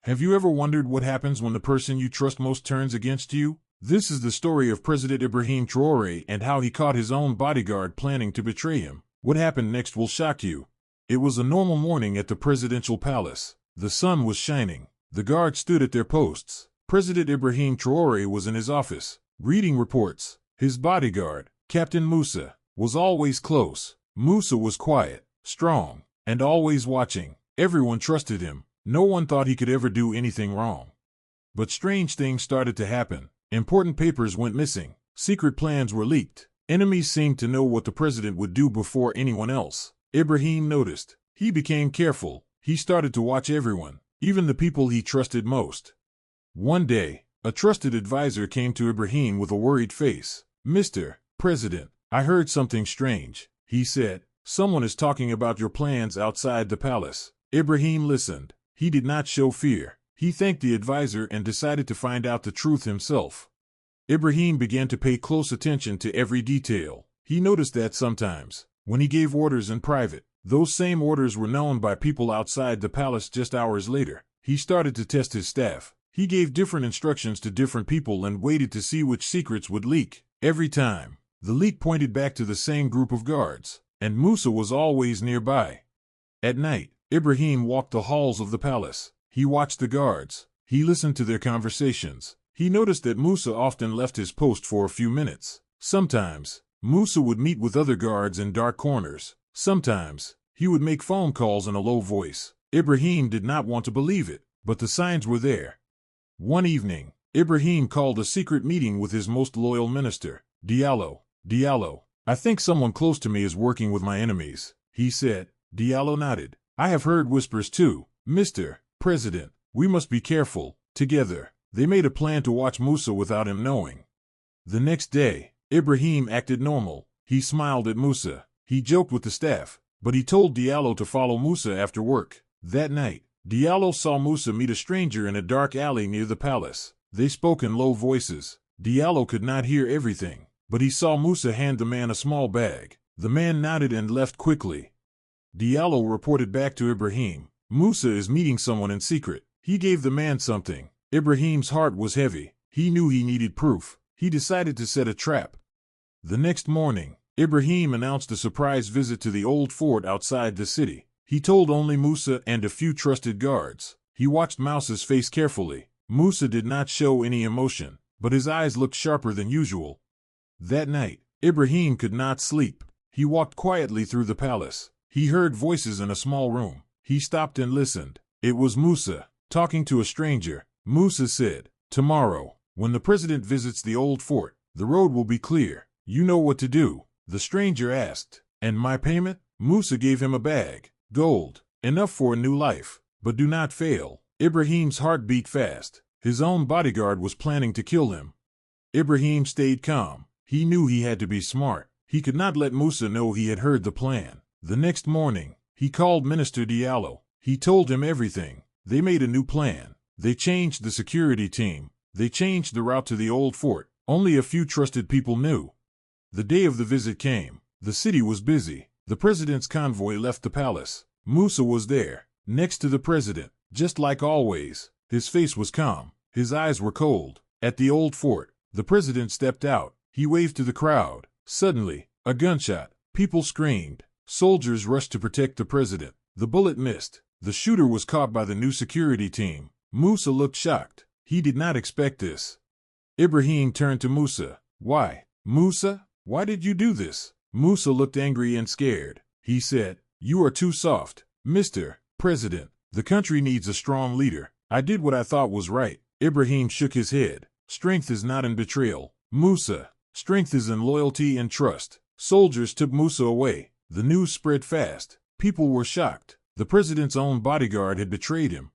Have you ever wondered what happens when the person you trust most turns against you? This is the story of President Ibrahim Traoré and how he caught his own bodyguard planning to betray him. What happened next will shock you. It was a normal morning at the presidential palace. The sun was shining. The guards stood at their posts. President Ibrahim Traoré was in his office, reading reports. His bodyguard, Captain Musa, was always close. Musa was quiet, strong, and always watching. Everyone trusted him. No one thought he could ever do anything wrong. But strange things started to happen. Important papers went missing. Secret plans were leaked. Enemies seemed to know what the president would do before anyone else. Ibrahim noticed. He became careful. He started to watch everyone, even the people he trusted most. One day, a trusted advisor came to Ibrahim with a worried face. "Mr. President, I heard something strange," he said. "Someone is talking about your plans outside the palace." Ibrahim listened. He did not show fear. He thanked the advisor and decided to find out the truth himself. Ibrahim began to pay close attention to every detail. He noticed that sometimes, when he gave orders in private, those same orders were known by people outside the palace just hours later. He started to test his staff. He gave different instructions to different people and waited to see which secrets would leak. Every time, the leak pointed back to the same group of guards, and Musa was always nearby. At night, Ibrahim walked the halls of the palace. He watched the guards. He listened to their conversations. He noticed that Musa often left his post for a few minutes. Sometimes, Musa would meet with other guards in dark corners. Sometimes, he would make phone calls in a low voice. Ibrahim did not want to believe it, but the signs were there. One evening, Ibrahim called a secret meeting with his most loyal minister, Diallo. "I think someone close to me is working with my enemies," he said. Diallo nodded. "I have heard whispers too, Mr. President. We must be careful." Together, they made a plan to watch Musa without him knowing. The next day, Ibrahim acted normal. He smiled at Musa. He joked with the staff, but he told Diallo to follow Musa after work. That night, Diallo saw Musa meet a stranger in a dark alley near the palace. They spoke in low voices. Diallo could not hear everything, but he saw Musa hand the man a small bag. The man nodded and left quickly. Diallo reported back to Ibrahim. "Musa is meeting someone in secret. He gave the man something." Ibrahim's heart was heavy. He knew he needed proof. He decided to set a trap. The next morning, Ibrahim announced a surprise visit to the old fort outside the city. He told only Musa and a few trusted guards. He watched Musa's face carefully. Musa did not show any emotion, but his eyes looked sharper than usual. That night, Ibrahim could not sleep. He walked quietly through the palace. He heard voices in a small room. He stopped and listened. It was Musa, talking to a stranger. Musa said, "Tomorrow, when the president visits the old fort, the road will be clear. You know what to do." The stranger asked, "And my payment?" Musa gave him a bag. "Gold, enough for a new life. But do not fail." Ibrahim's heart beat fast. His own bodyguard was planning to kill him. Ibrahim stayed calm. He knew he had to be smart. He could not let Musa know he had heard the plan. The next morning, he called Minister Diallo. He told him everything. They made a new plan. They changed the security team. They changed the route to the old fort. Only a few trusted people knew. The day of the visit came. The city was busy. The president's convoy left the palace. Musa was there, next to the president, just like always. His face was calm. His eyes were cold. At the old fort, the president stepped out. He waved to the crowd. Suddenly, a gunshot. People screamed. Soldiers rushed to protect the president. The bullet missed. The shooter was caught by the new security team. Musa looked shocked. He did not expect this. Ibrahim turned to Musa. "Why, Musa? Why did you do this?" Musa looked angry and scared. He said, "You are too soft, Mr. President. The country needs a strong leader. I did what I thought was right." Ibrahim shook his head. "Strength is not in betrayal, Musa. Strength is in loyalty and trust." Soldiers took Musa away. The news spread fast. People were shocked. The president's own bodyguard had betrayed him.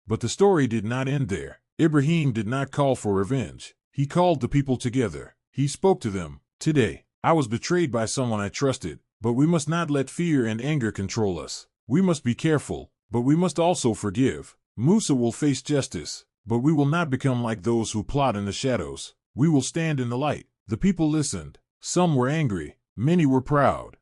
But the story did not end there. Ibrahim did not call for revenge. He called the people together. He spoke to them. "Today, I was betrayed by someone I trusted, but we must not let fear and anger control us. We must be careful, but we must also forgive. Musa will face justice, but we will not become like those who plot in the shadows. We will stand in the light." The people listened. Some were angry. Many were proud.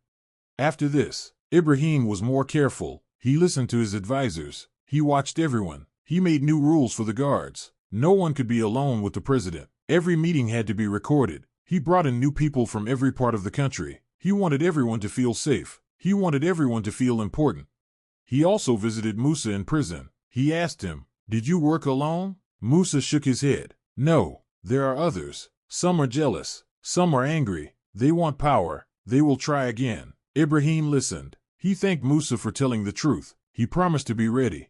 After this, Ibrahim was more careful. He listened to his advisors. He watched everyone. He made new rules for the guards. No one could be alone with the president. Every meeting had to be recorded. He brought in new people from every part of the country. He wanted everyone to feel safe. He wanted everyone to feel important. He also visited Musa in prison. He asked him, "Did you work alone?" Musa shook his head. "No, there are others. Some are jealous. Some are angry. They want power. They will try again." Ibrahim listened. He thanked Musa for telling the truth. He promised to be ready.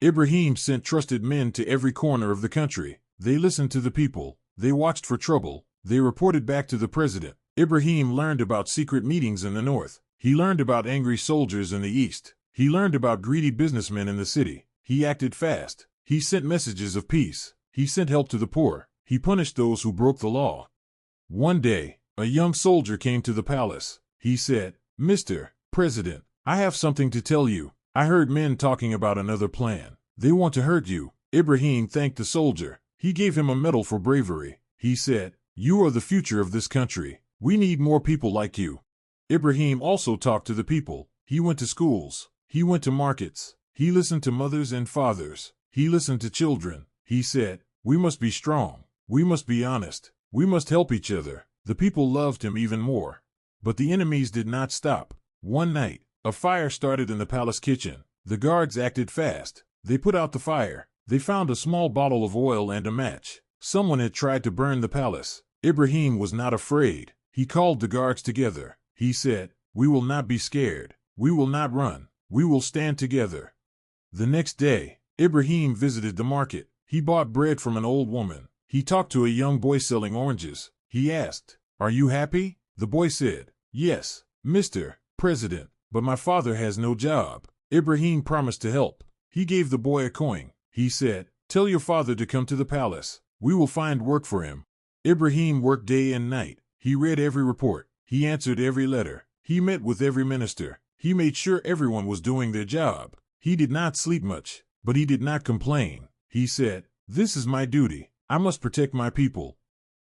Ibrahim sent trusted men to every corner of the country. They listened to the people. They watched for trouble. They reported back to the president. Ibrahim learned about secret meetings in the north. He learned about angry soldiers in the east. He learned about greedy businessmen in the city. He acted fast. He sent messages of peace. He sent help to the poor. He punished those who broke the law. One day, a young soldier came to the palace. He said, "Mr. President, I have something to tell you. I heard men talking about another plan. They want to hurt you." Ibrahim thanked the soldier. He gave him a medal for bravery. He said, "You are the future of this country. We need more people like you." Ibrahim also talked to the people. He went to schools. He went to markets. He listened to mothers and fathers. He listened to children. He said, "We must be strong. We must be honest. We must help each other." The people loved him even more. But the enemies did not stop. One night, a fire started in the palace kitchen. The guards acted fast. They put out the fire. They found a small bottle of oil and a match. Someone had tried to burn the palace. Ibrahim was not afraid. He called the guards together. He said, "We will not be scared. We will not run. We will stand together." The next day, Ibrahim visited the market. He bought bread from an old woman. He talked to a young boy selling oranges. He asked, "Are you happy?" The boy said, "Yes, Mr. President, but my father has no job." Ibrahim promised to help. He gave the boy a coin. He said, "Tell your father to come to the palace. We will find work for him." Ibrahim worked day and night. He read every report. He answered every letter. He met with every minister. He made sure everyone was doing their job. He did not sleep much, but he did not complain. He said, "This is my duty. I must protect my people."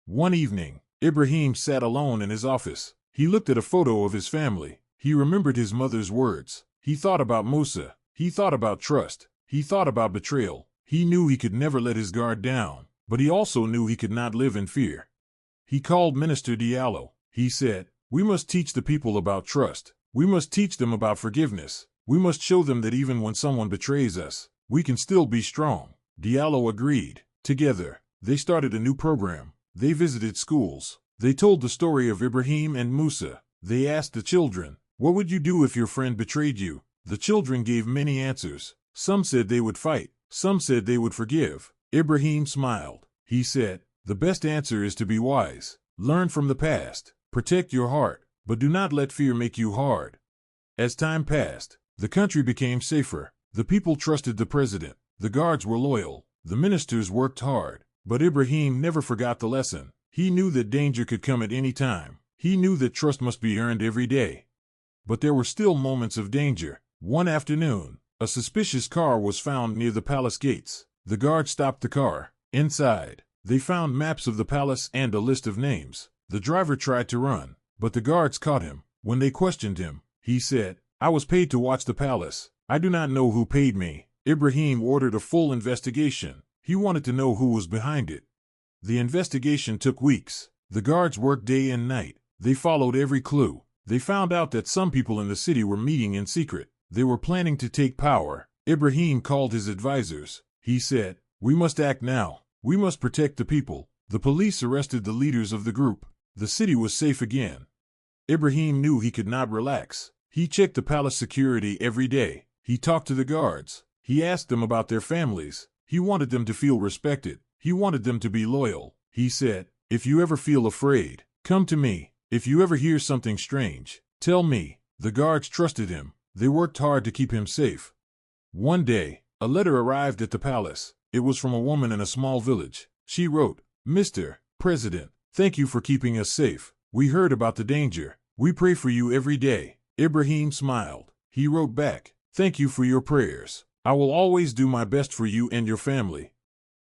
One evening, Ibrahim sat alone in his office. He looked at a photo of his family. He remembered his mother's words. He thought about Musa. He thought about trust. He thought about betrayal. He knew he could never let his guard down, but he also knew he could not live in fear. He called Minister Diallo. He said, "We must teach the people about trust. We must teach them about forgiveness. We must show them that even when someone betrays us, we can still be strong." Diallo agreed. Together, they started a new program. They visited schools. They told the story of Ibrahim and Musa. They asked the children, "What would you do if your friend betrayed you?" The children gave many answers. Some said they would fight. Some said they would forgive. Ibrahim smiled. He said, "The best answer is to be wise. Learn from the past. Protect your heart, but do not let fear make you hard." As time passed, the country became safer. The people trusted the president. The guards were loyal. The ministers worked hard. But Ibrahim never forgot the lesson. He knew that danger could come at any time. He knew that trust must be earned every day. But there were still moments of danger. One afternoon, a suspicious car was found near the palace gates. The guards stopped the car. Inside, they found maps of the palace and a list of names. The driver tried to run, but the guards caught him. When they questioned him, he said, "I was paid to watch the palace. I do not know who paid me." Ibrahim ordered a full investigation. He wanted to know who was behind it. The investigation took weeks. The guards worked day and night. They followed every clue. They found out that some people in the city were meeting in secret. They were planning to take power. Ibrahim called his advisors. He said, "We must act now. We must protect the people." The police arrested the leaders of the group. The city was safe again. Ibrahim knew he could not relax. He checked the palace security every day. He talked to the guards. He asked them about their families. He wanted them to feel respected. He wanted them to be loyal. He said, "If you ever feel afraid, come to me. If you ever hear something strange, tell me." The guards trusted him. They worked hard to keep him safe. One day, a letter arrived at the palace. It was from a woman in a small village. She wrote, "Mr. President, thank you for keeping us safe. We heard about the danger. We pray for you every day." Ibrahim smiled. He wrote back, "Thank you for your prayers. I will always do my best for you and your family."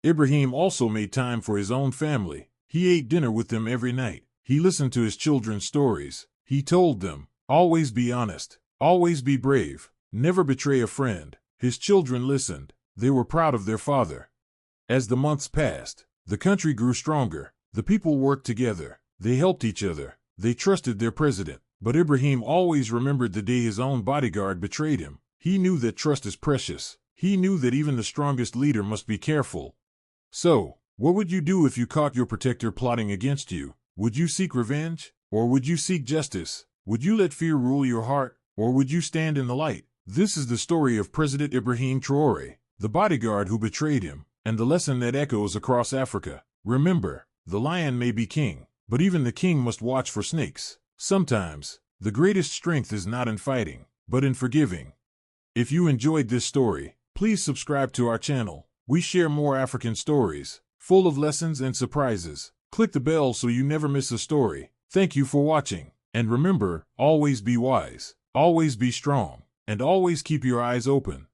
Ibrahim also made time for his own family. He ate dinner with them every night. He listened to his children's stories. He told them, "Always be honest. Always be brave. Never betray a friend." His children listened. They were proud of their father. As the months passed, the country grew stronger. The people worked together. They helped each other. They trusted their president. But Ibrahim always remembered the day his own bodyguard betrayed him. He knew that trust is precious. He knew that even the strongest leader must be careful. So, what would you do if you caught your protector plotting against you? Would you seek revenge? Or would you seek justice? Would you let fear rule your heart? Or would you stand in the light? This is the story of President Ibrahim Traoré, the bodyguard who betrayed him, and the lesson that echoes across Africa. Remember, the lion may be king, but even the king must watch for snakes. Sometimes, the greatest strength is not in fighting, but in forgiving. If you enjoyed this story, please subscribe to our channel. We share more African stories, full of lessons and surprises. Click the bell so you never miss a story. Thank you for watching. And remember, always be wise, always be strong, and always keep your eyes open.